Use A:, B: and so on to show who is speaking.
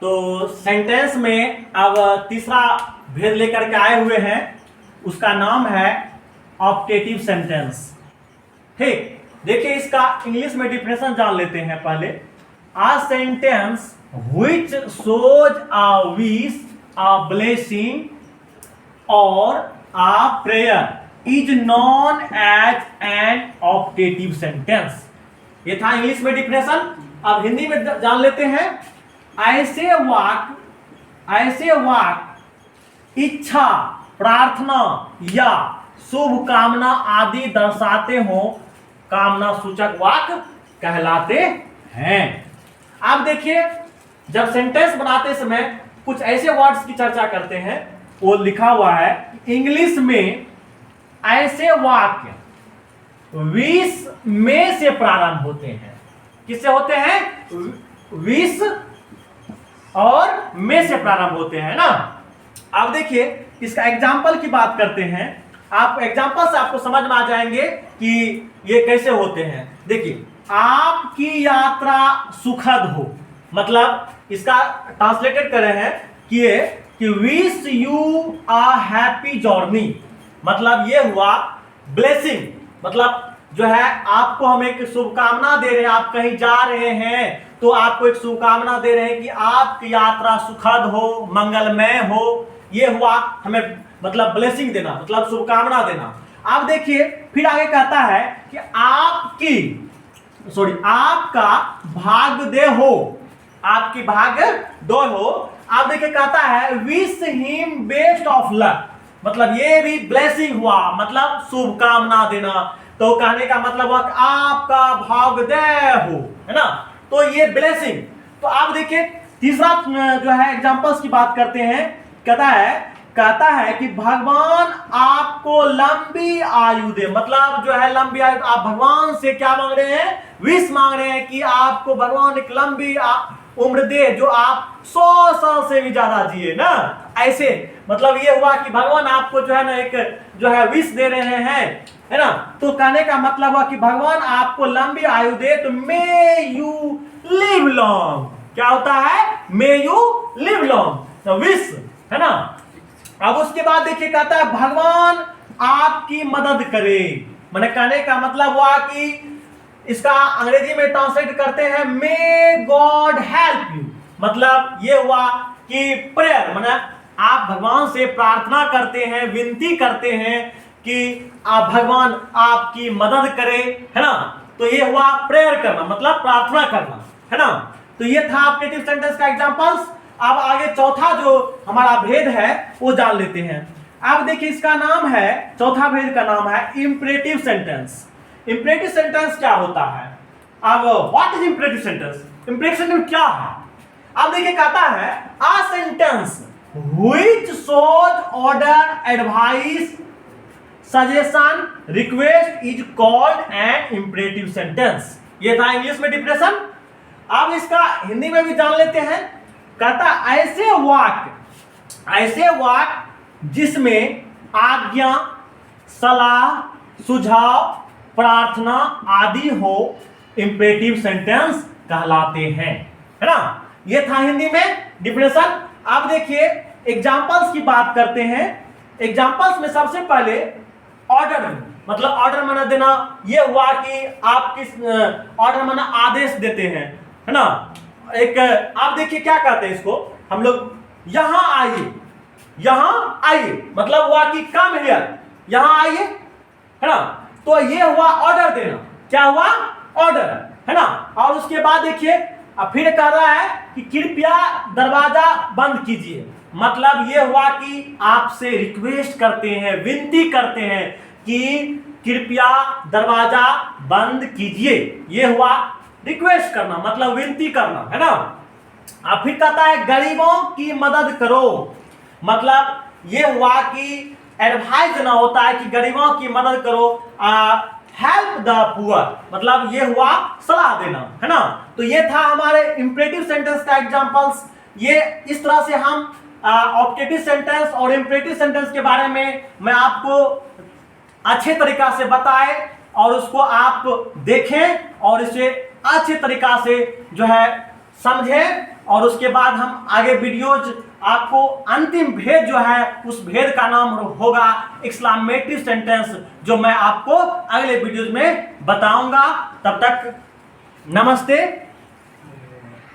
A: तो सेंटेंस में अब तीसरा भेद लेकर के आए हुए हैं, उसका नाम है ऑप्टेटिव सेंटेंस। ठीक, देखिए इसका इंग्लिश में डिफिनेशन जान लेते हैं पहले। A sentence which shows a wish, a blessing और a prayer is known as an optative sentence. ये था इंग्लिश में डिफिनेशन। अब हिंदी में जान लेते हैं। ऐसे वाक्य इच्छा, प्रार्थना या शुभ कामना आदि दर्शाते हो, कामना सूचक वाक्य कहलाते हैं। अब देखिए, जब सेंटेंस बनाते समय कुछ ऐसे वर्ड्स की चर्चा करते हैं, वो लिखा हुआ है इंग्लिश में ऐसे वाक्य विश में से प्रारंभ होते हैं। किससे होते हैं? विश और में से प्रारंभ होते हैं ना। अब देखिए इसका एग्जाम्पल की बात करते हैं। आप एग्जाम्पल से आपको समझ में आ जाएंगे कि ये कैसे होते हैं। देखिए, आपकी यात्रा सुखद हो, मतलब इसका ट्रांसलेटेड कर रहे हैं कि wish you a happy journey, मतलब ये हुआ ब्लेसिंग, मतलब जो है आपको हम एक शुभकामना दे रहे हैं। आप कहीं जा रहे हैं तो आपको एक शुभकामना दे रहे हैं कि आपकी यात्रा सुखद हो, मंगलमय हो। ये हुआ हमें मतलब ब्लेसिंग देना, मतलब शुभकामना देना। आप देखिए फिर आगे कहता है कि आपका भाग्य हो, आपकी भाग्य दो हो। आप देखिए कहता है wish him best of luck, मतलब ये भी ब्लेसिंग हुआ, मतलब शुभकामना देना। तो कहने का मतलब हुआ कि आपका भाग्योदय हो, है ना। तो ये ब्लेसिंग। तो आप देखिए तीसरा जो है एग्जांपल्स की बात करते हैं। कहता है कि भगवान आपको लंबी आयु दे, मतलब जो है लंबी आयु। आप भगवान से क्या मांग रहे हैं? विश मांग रहे हैं कि आपको भगवान एक लंबी उम्र दे, जो आप 100 साल से भी ज्यादा जिए ना। ऐसे मतलब ये हुआ कि भगवान आपको जो है ना एक जो है विश दे रहे हैं, है ना। तो कहने का मतलब हुआ कि भगवान आपको लंबी आयु दे, तो मे यू लिव लॉन्ग। क्या होता है? May you live long, wish, है ना। अब उसके बाद देखिए कहता है भगवान आपकी मदद करे, मैंने कहने का मतलब हुआ कि इसका अंग्रेजी में ट्रांसलेट करते हैं मे गॉड हेल्प यू, मतलब ये हुआ कि प्रेयर, माने आप भगवान से प्रार्थना करते हैं, विनती करते हैं कि आप भगवान आपकी मदद करे, है ना। तो ये हुआ प्रेयर करना, मतलब प्रार्थना करना, है ना। तो ये था ऑप्टेटिव सेंटेंस का एग्जांपल्स। अब आगे चौथा जो हमारा भेद है वो जान लेते हैं। अब देखिए इसका नाम है, चौथा भेद का नाम है इंपरेटिव सेंटेंस। इंपरेटिव सेंटेंस क्या होता है? अब what is imperative sentence? Imperative sentence क्या है? अब देखिए कहता है a sentence which shows order, advice, suggestion, request is called an imperative sentence. ये था इंग्लिश में डिफिनेशन। अब इसका हिंदी में भी जान लेते हैं। कहता ऐसे वाक्य जिसमें आज्ञा, सलाह, सुझाव, प्रार्थना आदि हो, इंपरेटिव सेंटेंस कहलाते हैं, है ना। ये था हिंदी में डिफिनेशन। अब देखिए एग्जांपल्स की बात करते हैं। एग्जांपल्स में सबसे पहले ऑर्डर, मतलब ऑर्डर माना देना। ये हुआ कि आप किस ऑर्डर माना आदेश देते हैं, है ना। एक आप देखिए क्या कहते हैं इसको हम लोग, यहां आइए, मतलब हुआ कि कम हियर, यहां आइए, है ना। तो ये हुआ ऑर्डर देना। क्या हुआ? ऑर्डर, है ना। और उसके बाद देखिए अब फिर कह रहा है कि कृपया दरवाजा बंद कीजिए, मतलब ये हुआ कि आपसे रिक्वेस्ट करते हैं, विनती करते हैं कि कृपया दरवाजा बंद कीजिए। ये हुआ रिक्वेस्ट करना, मतलब विनती करना, है ना। अब फिर कहता है गरीबों की मदद करो, मतलब ये हुआ कि एडवाइस देना होता है कि गरीबों की मदद करो। हेल्प द पुअर, मतलब ये हुआ सलाह देना, है ना। तो ये था हमारे इंपरेटिव सेंटेंस का एग्जांपल्स। ये इस तरह से हम ऑप्टेटिव सेंटेंस और इंपरेटिव सेंटेंस के बारे में मैं आपको अच्छे तरीका से बताए और उसको आप देखें और इसे अच्छे तरीका से जो है समझे, और उसके बाद हम आगे वीडियोज आपको अंतिम भेद जो है उस भेद का नाम होगा एक्सक्लेमेटरी सेंटेंस, जो मैं आपको अगले वीडियोज में बताऊंगा। तब तक नमस्ते।